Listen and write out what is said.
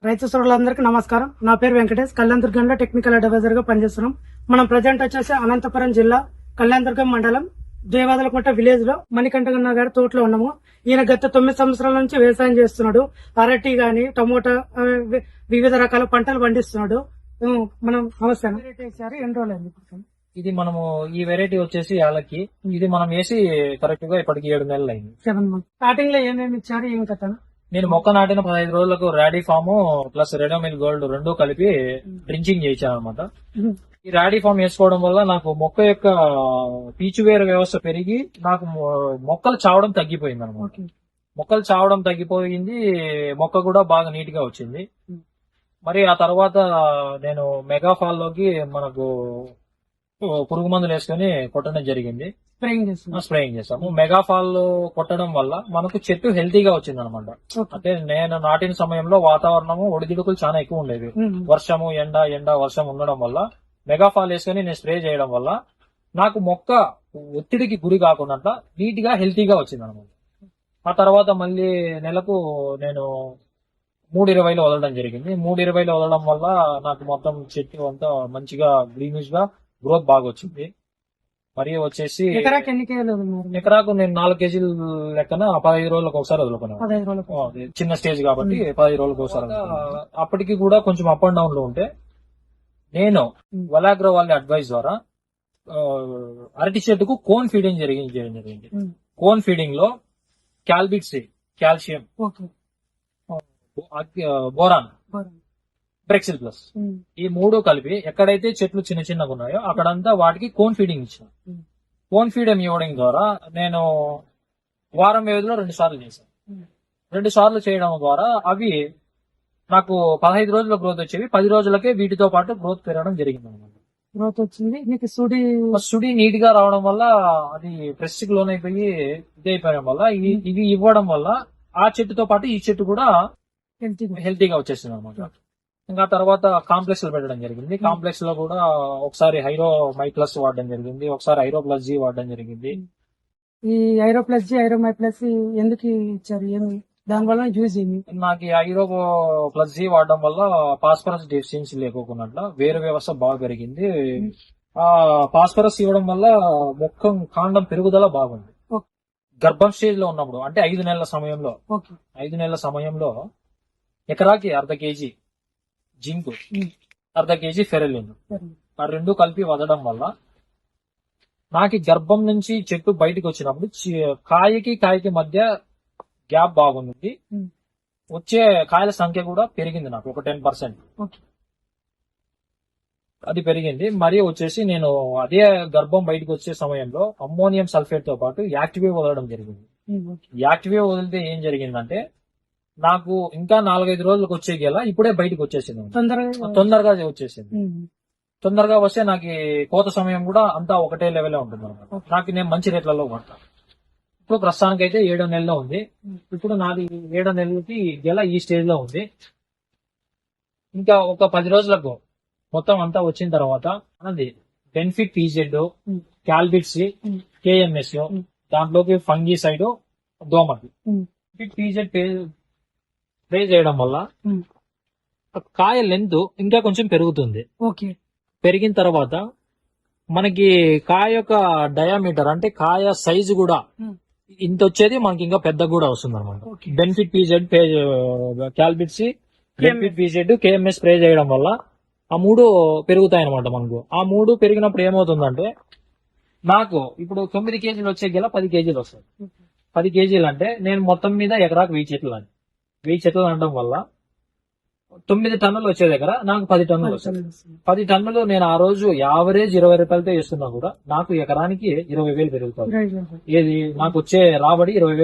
రైతు సోదరులందరికీ నమస్కారం. నా పేరు వెంకటేష్. కళ్యాణదుర్గంలో టెక్నికల్ అడ్వైజర్ గా పనిచేస్తున్నాం. మనం ప్రజెంట్ వచ్చేసి అనంతపురం జిల్లా కళ్యాణదుర్గం మండలం దేవాదలకోట విలేజ్ లో మణికంఠగన్న గారి తోటలో ఉన్నాము. ఈయన గత 9 సంవత్సరాల నుంచి వ్యవసాయం చేస్తున్నాడు. అరటి గాని టమోటా వివిధ రకాల పంటలు పండిస్తున్నాడు. మనం నమస్తే ఎన్ని రోజులు ఇది మనము ఈ వెరైటీ వచ్చేసి యాలకి ఇది మనం వేసి కరెక్ట్ గా ఇప్పటికి 7 నెలలు అయింది. 7 months. స్టార్టింగ్ లో ఏమేమి ఇచ్చారు ఏం కథ? నేను మొక్క నాటిన 15 రోజులకు రాడీ ఫామ్ ప్లస్ రెడోమిల్ గోల్డ్ 2 కలిపి డ్రించింగ్ చేయించాను అనమాట. ఈ రాడీ ఫామ్ వేసుకోవడం వల్ల నాకు మొక్క యొక్క పీచువేరు వ్యవస్థ పెరిగి నాకు మొక్కలు చావడం తగ్గిపోయింది అనమాట. మొక్కలు చావడం తగ్గిపోయింది, మొక్క కూడా బాగా నీట్ గా వచ్చింది. మరి ఆ తర్వాత నేను మెగాఫాల్ లోకి మనకు పురుగు మందులు వేసుకుని కొట్టడం జరిగింది. స్ప్రేయింగ్ చేస్తాము. మెగాఫాల్ కొట్టడం వల్ల మనకు చెట్టు హెల్తీగా వచ్చింది అనమాట. అంటే నేను నాటిన సమయంలో వాతావరణము ఒడిదుడుకులు చాలా ఎక్కువ ఉండేవి. వర్షము ఎండ వర్షం ఉండడం వల్ల మెగాఫాల్ వేసుకుని నేను స్ప్రే చేయడం వల్ల నాకు మొక్క ఒత్తిడికి గురి కాకుండా నీట్ గా హెల్తీగా వచ్చింది అనమాట. ఆ తర్వాత మళ్ళీ నెలకు నేను 3:20 వదలడం జరిగింది. 3:20 వదలడం వల్ల నాకు మొత్తం చెట్టు అంతా మంచిగా గ్రీనిష్ గా గ్రోత్ బాగా వచ్చింది. మరియు వచ్చేసి ఎకరాకు నేను 4 కేజీల లెక్కన 15 రోజులకు ఒకసారి వదులుకున్నాను. చిన్న స్టేజ్ కాబట్టి 15 రోజులకు ఒకసారి. అప్పటికి కూడా కొంచెం అప్ అండ్ డౌన్ లో ఉంటే నేను వలాగ్రో వాళ్ళ అడ్వైస్ ద్వారా అరటి చెట్టుకు కోన్ ఫీడింగ్ చేయడం జరిగింది. కోన్ ఫీడింగ్ లో క్యాల్బిట్స్, కాల్షియం, బోరాన్, బ్రెక్సిల్ ప్లస్ ఈ 3 కలిపి ఎక్కడైతే చెట్లు చిన్న చిన్నగా ఉన్నాయో అక్కడంతా వాటికి కోన్ ఫీడింగ్ ఇచ్చాను. కోన్ ఫీడింగ్ ఇవ్వడం ద్వారా నేను వారం వ్యవధిలో 2 సార్లు చేశాను. 2 సార్లు చేయడం ద్వారా అవి నాకు 15 రోజుల గ్రోత్ వచ్చేవి. 10 రోజులకే వీటితో పాటు గ్రోత్ పెరగడం జరిగింది అనమాట. గ్రోత్ వచ్చింది. మీకు సుడి నీట్ గా రావడం వల్ల అది ప్రెస్ కి లోన్ అయిపోయి ఇదైపోయడం వల్ల ఇవి ఇవ్వడం వల్ల ఆ చెట్టుతో పాటు ఈ చెట్టు కూడా హెల్తీగా వచ్చేసింది అనమాట. ఇంకా తర్వాత కాంప్లెక్స్ పెట్టడం జరిగింది. కాంప్లెక్స్ లో కూడా ఒకసారి హైరో మై ప్లస్ వాడడం జరిగింది, ఒకసారి హైరో ప్లస్ జీ వాడడం జరిగింది. ఈ హైరో ప్లస్ జీ, హైరో మై ప్లస్ ఎందుకు ఇచ్చారు? ఏమి దాని వల్ల యూజ్ అయింది? నాకు హైరో ప్లస్ జీ వాడడం వల్ల ఫాస్ఫరస్ డెఫిషియన్సీ లేకోకుండా వేరు వ్యవస్థ బాగా పెరిగింది. ఆ ఫాస్ఫరస్ ఇవ్వడం వల్ల మొక్క కాండం పెరుగుదల బాగుంది. గర్భం స్టేజ్ లో ఉన్నప్పుడు అంటే 5 నెలల సమయంలో ఎకరాకి 1/2 కేజీ జింక్, 1/2 కేజీ ఫెరలిన్ ఆ 2 కలిపి వదలడం వల్ల నాకు గర్భం నుంచి చెట్టు బయటకు వచ్చినప్పుడు కాయకి మధ్య గ్యాప్ బాగుంది. వచ్చే కాయల సంఖ్య కూడా పెరిగింది. నాకు ఒక 10% అది పెరిగింది. మరియు వచ్చేసి నేను అదే గర్భం బయటకు వచ్చే సమయంలో అమ్మోనియం సల్ఫేట్ తో పాటు యాక్టివేవ్ వదలడం జరిగింది. యాక్టివేవ్ వదిలితే ఏం జరిగిందంటే నాకు ఇంకా 4-5 రోజులకు వచ్చే గేలా ఇప్పుడే బయటకు వచ్చేసింది. తొందరగా వచ్చేసింది. తొందరగా వస్తే నాకు కోత సమయం కూడా అంతా ఒకటే లెవెల్ ఉంటుంది అనమాట. నాకు నేను మంచి రేట్లలో పడతాను. ఇప్పుడు ప్రస్తుతానికి అయితే 7 నెలల్లో ఉంది. ఇప్పుడు నాది 7 నెలలకి గెల ఈ స్టేజ్ లో ఉంది. ఇంకా ఒక 10 రోజులకు మొత్తం అంతా వచ్చిన తర్వాత అన్నది బెనిఫిట్ పీజెడ్, క్యాల్బిట్స్, కేఎంఎస్, దాంట్లోకి ఫంగీ సైడ్, దోమటి పీజెడ్ స్ప్రే చేయడం వల్ల కాయ లెంత్ ఇంకా కొంచెం పెరుగుతుంది. పెరిగిన తర్వాత మనకి కాయ యొక్క డయామీటర్ అంటే కాయ సైజు కూడా ఇంత వచ్చేది మనకి ఇంకా పెద్ద కూడా వస్తుంది అనమాట. బెనిఫిట్ పీజెడ్, క్యాల్బిట్స్, బెనిఫిట్ పీజెడ్, కేఎంఎస్ స్ప్రే చేయడం వల్ల ఆ 3 పెరుగుతాయి అనమాట. మనకు ఆ 3 పెరిగినప్పుడు ఏమవుతుందంటే నాకు ఇప్పుడు 9 కేజీలు వచ్చే గెల 10 కేజీలు వస్తాయి. 10 కేజీలు అంటే నేను మొత్తం మీద ఎకరాకు 1000 చెట్లు అని 1000 చెట్లు అనడం వల్ల 9 టన్నులు వచ్చే దగ్గర నాకు 10 టన్నులు వస్తాయి. 10 టన్నులు నేను ఆ రోజు యావరేజ్ 20 రూపాయలతో వేస్తున్నా కూడా నాకు ఎకరానికి 20,000 పెరుగుతుంది. ఏది నాకు వచ్చే రాబడి 20,000.